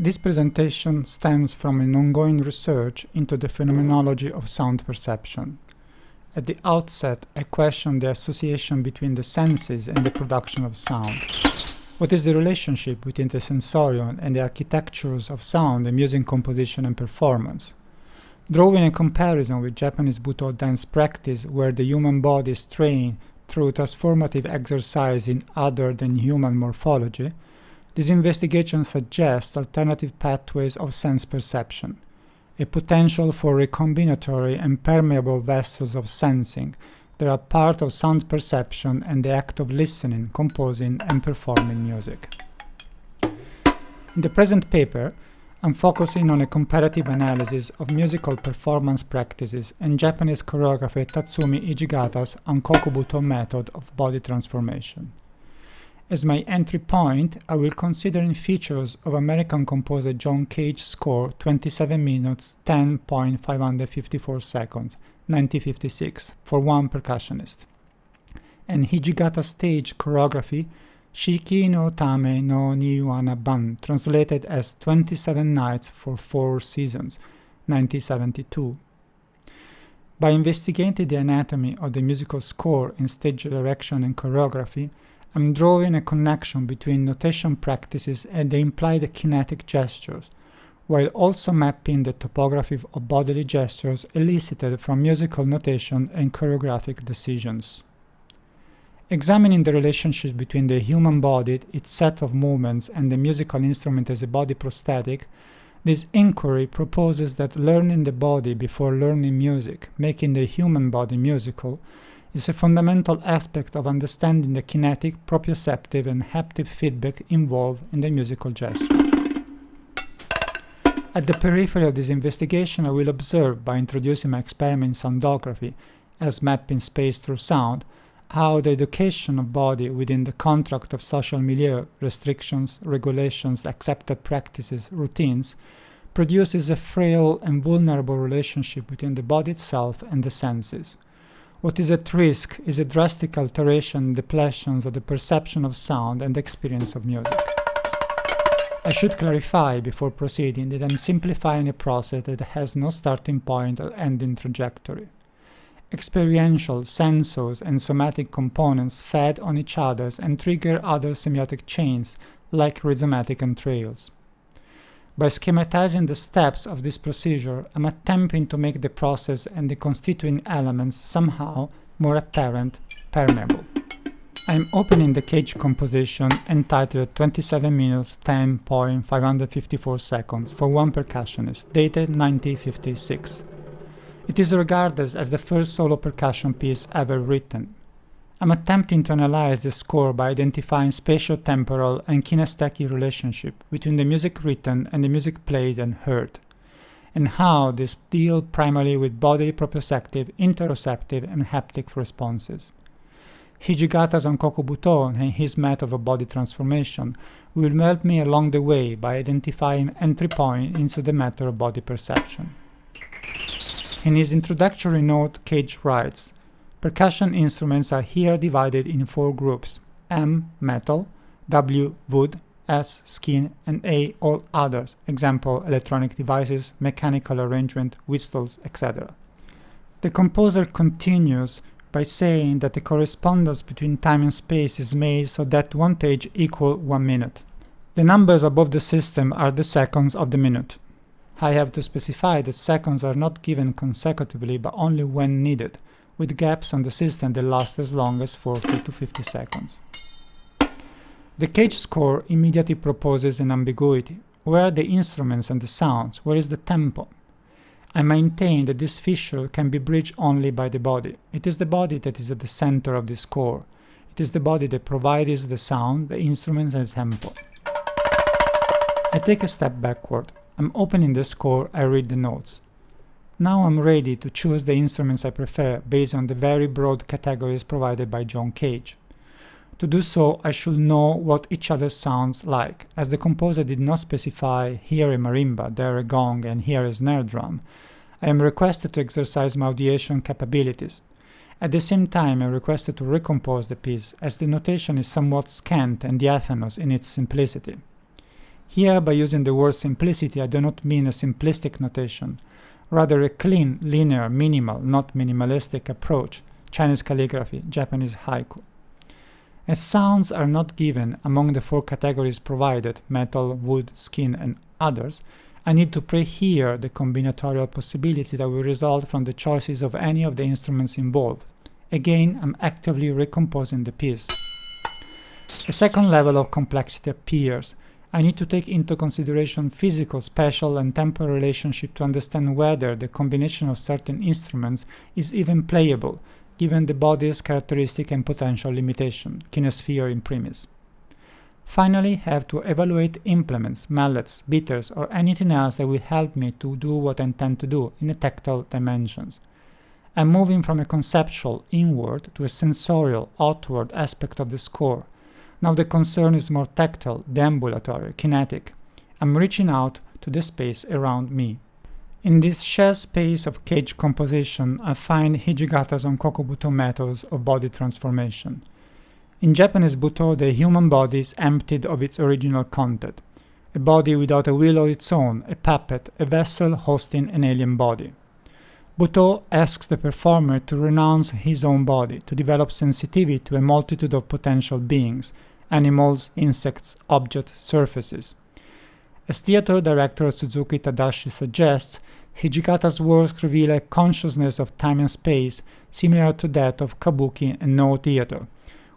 This presentation stems from an ongoing research into the phenomenology of sound perception. At the outset, I question the association between the senses and the production of sound. What is the relationship between the sensorium and the architectures of sound in music composition and performance? Drawing a comparison with Japanese Butō dance practice, where the human body is trained through transformative exercise in other than human morphology, this investigation suggests alternative pathways of sense perception, a potential for recombinatory and permeable vessels of sensing that are part of sound perception and the act of listening, composing, and performing music. In the present paper, I'm focusing on a comparative analysis of musical performance practices and Japanese choreographer Tatsumi Hijigata's Ankoku Butō method of body transformation. As my entry point, I will consider features of American composer John Cage's score 27 minutes 10.554 seconds, 1956, for one percussionist, and Hijigata's stage choreography Shiki no Tame no Niwana Ban, translated as 27 Nights for 4 Seasons, 1972. By investigating the anatomy of the musical score in stage direction and choreography, I'm drawing a connection between notation practices and the implied kinetic gestures, while also mapping the topography of bodily gestures elicited from musical notation and choreographic decisions. Examining the relationship between the human body, its set of movements, and the musical instrument as a body prosthetic, this inquiry proposes that learning the body before learning music, making the human body musical, is a fundamental aspect of understanding the kinetic, proprioceptive, and haptic feedback involved in the musical gesture. At the periphery of this investigation, I will observe, by introducing my experiment in soundography as mapping space through sound, how the education of body within the contract of social milieu, restrictions, regulations, accepted practices, routines, produces a frail and vulnerable relationship between the body itself and the senses. What is at risk is a drastic alteration in the depletions of the perception of sound and the experience of music. I should clarify before proceeding that I'm simplifying a process that has no starting point or ending trajectory. Experiential, sensors, and somatic components fed on each other and trigger other semiotic chains like rhizomatic entrails. By schematizing the steps of this procedure, I'm attempting to make the process and the constituent elements somehow more apparent, permeable. I'm opening the Cage composition entitled 27 minutes 10.554 seconds for one percussionist, dated 1956. It is regarded as the first solo percussion piece ever written. I'm attempting to analyze the score by identifying spatio-temporal and kinesthetic relationship between the music written and the music played and heard, and how these deal primarily with bodily proprioceptive, interoceptive, and haptic responses. Hijigata's Ankoku Butō and his method of body transformation will help me along the way by identifying entry point into the matter of body perception. In his introductory note, Cage writes, "Percussion instruments are here divided in 4 groups: M, metal; W, wood; S, skin; and A, all others, example, electronic devices, mechanical arrangement, whistles, etc." The composer continues by saying that the correspondence between time and space is made so that one page equals 1 minute. The numbers above the system are the seconds of the minute. I have to specify that seconds are not given consecutively but only when needed, with gaps on the system that last as long as 40 to 50 seconds. The Cage score immediately proposes an ambiguity. Where are the instruments and the sounds? Where is the tempo? I maintain that this fissure can be bridged only by the body. It is the body that is at the center of the score. It is the body that provides the sound, the instruments, and the tempo. I take a step backward. I'm opening the score, I read the notes. Now I'm ready to choose the instruments I prefer based on the very broad categories provided by John Cage. To do so, I should know what each other sounds like. As the composer did not specify here a marimba, there a gong, and here a snare drum, I am requested to exercise my audiation capabilities. At the same time, I am requested to recompose the piece, as the notation is somewhat scant and diaphanous in its simplicity. Here, by using the word simplicity, I do not mean a simplistic notation, rather a clean, linear, minimal, not minimalistic approach, Chinese calligraphy, Japanese haiku. As sounds are not given among the 4 categories provided, metal, wood, skin, and others, I need to pre-hear the combinatorial possibility that will result from the choices of any of the instruments involved. Again, I'm actively recomposing the piece. A second level of complexity appears. I need to take into consideration physical, spatial, and temporal relationship to understand whether the combination of certain instruments is even playable, given the body's characteristic and potential limitation, kinesphere in primis. Finally, I have to evaluate implements, mallets, beaters, or anything else that will help me to do what I intend to do in the tactile dimensions. I'm moving from a conceptual, inward, to a sensorial, outward aspect of the score. Now the concern is more tactile, deambulatory, kinetic. I'm reaching out to the space around me. In this shared space of cage composition, I find Hijikata's Onkoku Butō methods of body transformation. In Japanese Butō, the human body is emptied of its original content, a body without a will of its own, a puppet, a vessel hosting an alien body. Butō asks the performer to renounce his own body, to develop sensitivity to a multitude of potential beings, animals, insects, objects, surfaces. As theater director Suzuki Tadashi suggests, Hijikata's works reveal a consciousness of time and space similar to that of kabuki and no theater,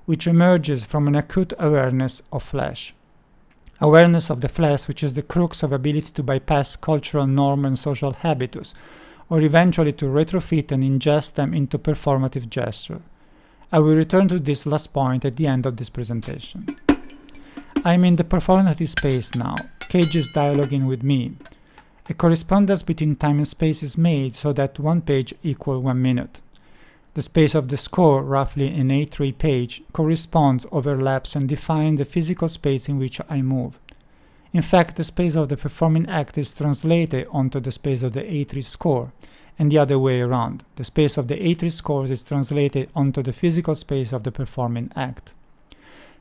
which emerges from an acute awareness of flesh. Awareness of the flesh, which is the crux of ability to bypass cultural norm and social habitus, or eventually to retrofit and ingest them into performative gesture. I will return to this last point at the end of this presentation. I am in the performative space now. Cage is dialoguing with me. A correspondence between time and space is made so that one page equals 1 minute. The space of the score, roughly an A3 page, corresponds, overlaps, and defines the physical space in which I move. In fact, the space of the performing act is translated onto the space of the A3 score, and the other way around. The space of the A3 scores is translated onto the physical space of the performing act.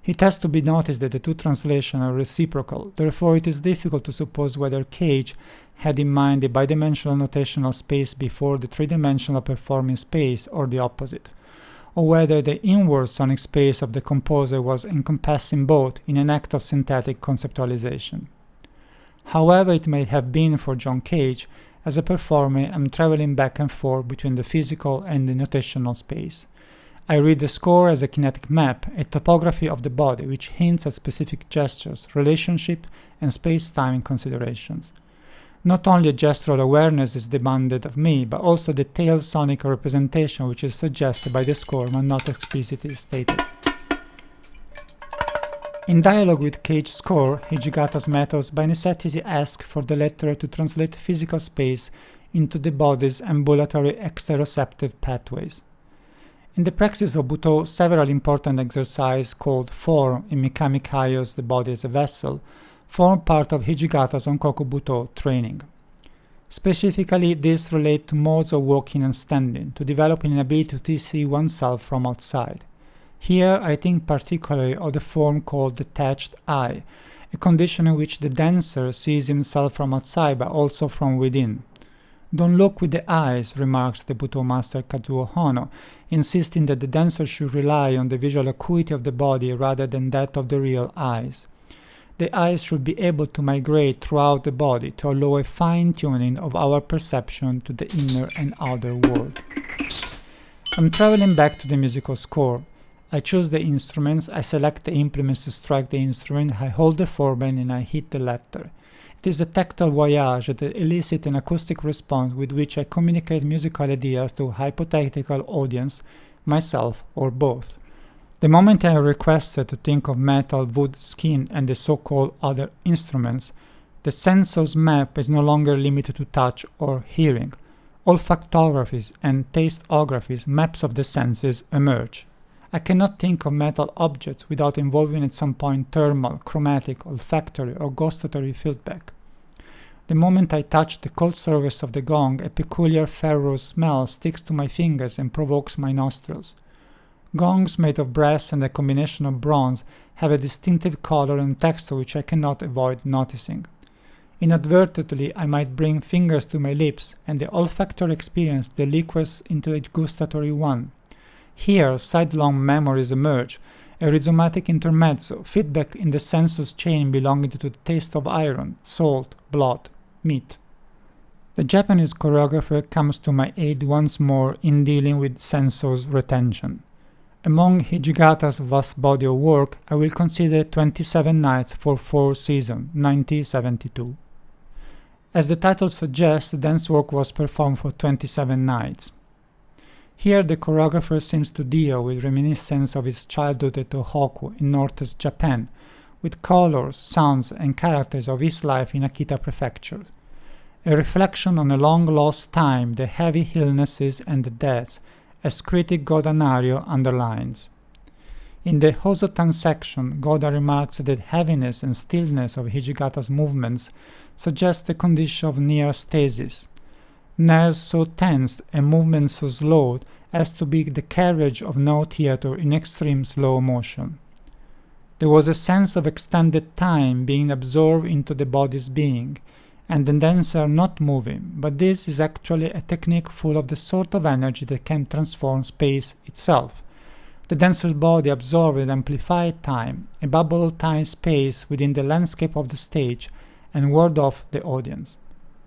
It has to be noticed that the two translations are reciprocal, therefore it is difficult to suppose whether Cage had in mind the bidimensional notational space before the three-dimensional performing space or the opposite, or whether the inward sonic space of the composer was encompassing both in an act of synthetic conceptualization. However it may have been for John Cage, as a performer I'm traveling back and forth between the physical and the notational space. I read the score as a kinetic map, a topography of the body which hints at specific gestures, relationships, and space-time considerations. Not only a gestural awareness is demanded of me, but also detailed sonic representation which is suggested by the score but not explicitly stated. In dialogue with Cage's score, Hijikata's methods by necessity ask for the letterer to translate physical space into the body's ambulatory exteroceptive pathways. In the praxis of Butō, several important exercises called form in Mikami Kayo's The Body as a Vessel form part of Hijikata's Onkoku Butō training. Specifically, these relate to modes of walking and standing, to developing an ability to see oneself from outside. Here, I think particularly of the form called detached eye, a condition in which the dancer sees himself from outside but also from within. Don't look with the eyes, remarks the Butō master Kazuo Hono, insisting that the dancer should rely on the visual acuity of the body rather than that of the real eyes. The eyes should be able to migrate throughout the body to allow a fine-tuning of our perception to the inner and outer world. I'm traveling back to the musical score. I choose the instruments, I select the implements to strike the instrument, I hold the foreman and I hit the letter. It is a tactile voyage that elicits an acoustic response with which I communicate musical ideas to a hypothetical audience, myself, or both. The moment I am requested to think of metal, wood, skin, and the so-called other instruments, the sensor's map is no longer limited to touch or hearing. Olfactographies and tastographies, maps of the senses, emerge. I cannot think of metal objects without involving at some point thermal, chromatic, olfactory, or gustatory feedback. The moment I touch the cold surface of the gong, a peculiar ferrous smell sticks to my fingers and provokes my nostrils. Gongs made of brass and a combination of bronze have a distinctive color and texture which I cannot avoid noticing. Inadvertently, I might bring fingers to my lips, and the olfactory experience deliquesces into a gustatory one. Here, sidelong memories emerge, a rhizomatic intermezzo, feedback in the sensus chain belonging to the taste of iron, salt, blood, meat. The Japanese choreographer comes to my aid once more in dealing with sensuous retention. Among Hijikata's vast body of work, I will consider 27 Nights for 4 Seasons, 1972. As the title suggests, the dance work was performed for 27 nights. Here the choreographer seems to deal with reminiscence of his childhood at Tohoku in northeast Japan, with colors, sounds, and characters of his life in Akita Prefecture. A reflection on a long-lost time, the heavy illnesses and the deaths, as critic Goda Nario underlines. In the Hosotan section, Goda remarks that the heaviness and stillness of Hijikata's movements suggest a condition of near stasis. Nerves so tensed and movements so slowed as to be the carriage of no theater in extreme slow motion. There was a sense of extended time being absorbed into the body's being, and the dancer not moving, but this is actually a technique full of the sort of energy that can transform space itself. The dancer's body absorbed and amplified time, a bubble time-space within the landscape of the stage, and ward off the audience.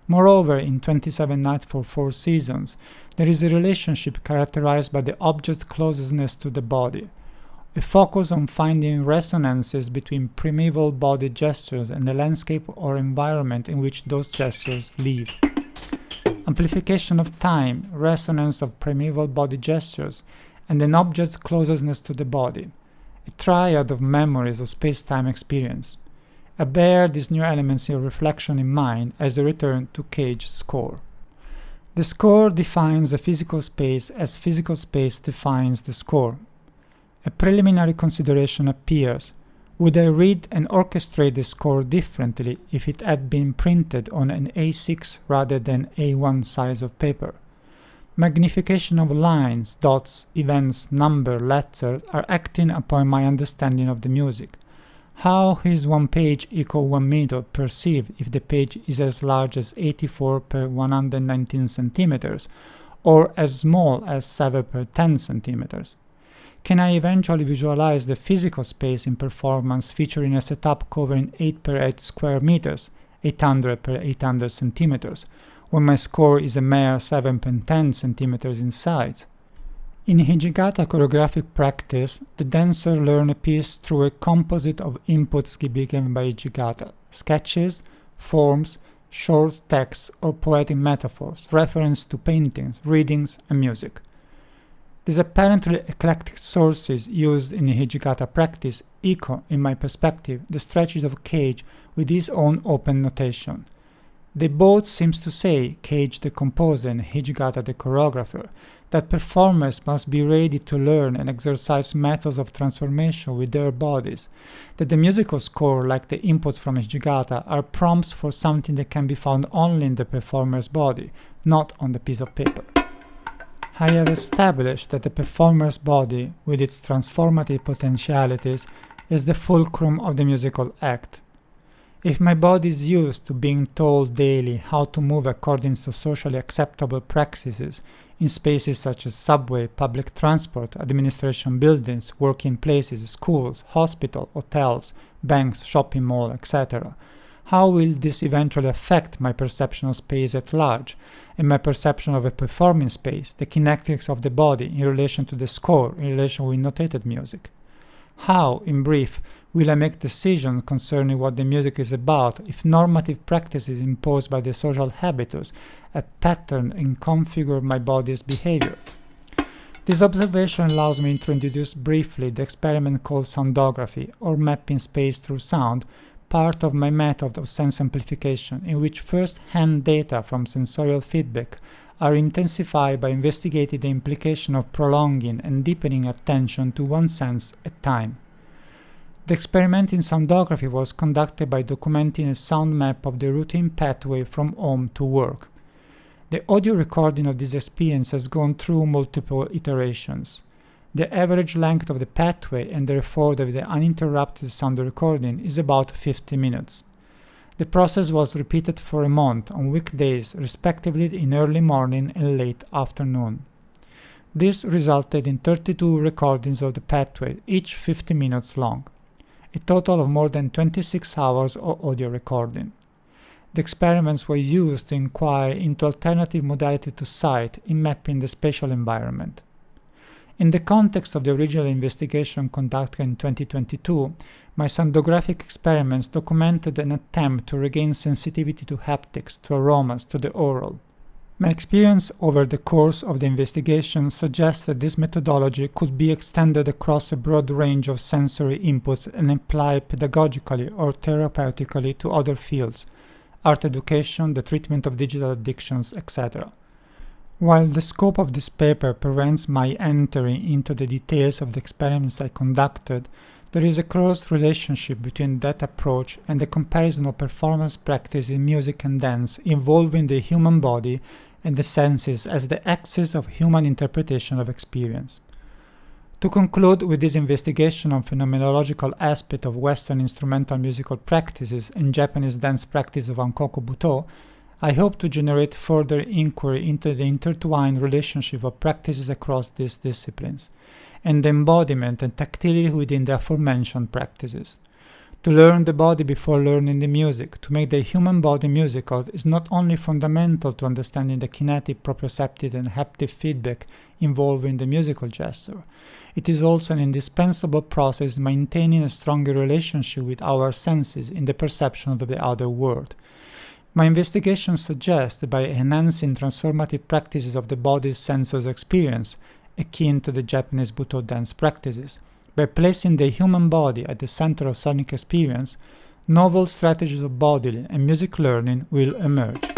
Moreover, in 27 Nights for 4 Seasons, there is a relationship characterized by the object's closeness to the body, a focus on finding resonances between primeval body gestures and the landscape or environment in which those gestures live. Amplification of time, resonance of primeval body gestures, and an object's closeness to the body, a triad of memories of space-time experience. I bear these new elements in reflection in mind as I return to Cage's score. The score defines the physical space as physical space defines the score. A preliminary consideration appears. Would I read and orchestrate the score differently if it had been printed on an A6 rather than A1 size of paper? Magnification of lines, dots, events, number, letters are acting upon my understanding of the music. How is one page equal 1 meter perceived if the page is as large as 84 per 119 centimeters, or as small as 7 per 10 centimeters? Can I eventually visualize the physical space in performance featuring a setup covering 8 per 8 square meters, 800 per 800 centimeters, when my score is a mere 7 per 10 centimeters in size? In Hijikata choreographic practice, the dancer learns a piece through a composite of inputs given by Hijikata, sketches, forms, short texts or poetic metaphors, reference to paintings, readings, and music. These apparently eclectic sources used in Hijikata practice echo, in my perspective, the stretches of Cage with his own open notation. They both seem to say, Cage the composer and Hijikata the choreographer, that performers must be ready to learn and exercise methods of transformation with their bodies, that the musical score, like the inputs from Hijikata, are prompts for something that can be found only in the performer's body, not on the piece of paper. I have established that the performer's body, with its transformative potentialities, is the fulcrum of the musical act. If my body is used to being told daily how to move according to socially acceptable practices in spaces such as subway, public transport, administration buildings, working places, schools, hospitals, hotels, banks, shopping malls, etc., how will this eventually affect my perception of space at large and my perception of a performing space, the kinetics of the body in relation to the score, in relation with notated music? How, in brief, will I make decisions concerning what the music is about if normative practices imposed by the social habitus have patterned and configure my body's behavior? This observation allows me to introduce briefly the experiment called soundography, or mapping space through sound, part of my method of sense amplification, in which first-hand data from sensorial feedback are intensified by investigating the implication of prolonging and deepening attention to one sense at a time. The experiment in soundography was conducted by documenting a sound map of the routine pathway from home to work. The audio recording of this experience has gone through multiple iterations. The average length of the pathway and therefore of the uninterrupted sound recording is about 50 minutes. The process was repeated for a month on weekdays, respectively in early morning and late afternoon. This resulted in 32 recordings of the pathway, each 50 minutes long, a total of more than 26 hours of audio recording. The experiments were used to inquire into alternative modalities to sight in mapping the spatial environment. In the context of the original investigation conducted in 2022, my soundographic experiments documented an attempt to regain sensitivity to haptics, to aromas, to the oral. My experience over the course of the investigation suggests that this methodology could be extended across a broad range of sensory inputs and applied pedagogically or therapeutically to other fields, art education, the treatment of digital addictions, etc. While the scope of this paper prevents my entry into the details of the experiments I conducted, there is a close relationship between that approach and the comparison of performance practice in music and dance involving the human body and the senses as the axis of human interpretation of experience. To conclude with this investigation on phenomenological aspect of Western instrumental musical practices and Japanese dance practice of Ankoku Butō, I hope to generate further inquiry into the intertwined relationship of practices across these disciplines, and the embodiment and tactility within the aforementioned practices. To learn the body before learning the music, to make the human body musical, is not only fundamental to understanding the kinetic, proprioceptive, and haptic feedback involved in the musical gesture. It is also an indispensable process in maintaining a stronger relationship with our senses in the perception of the outer world. My investigation suggests that by enhancing transformative practices of the body's sensory experience, akin to the Japanese Butō dance practices, by placing the human body at the center of sonic experience, novel strategies of bodily and music learning will emerge.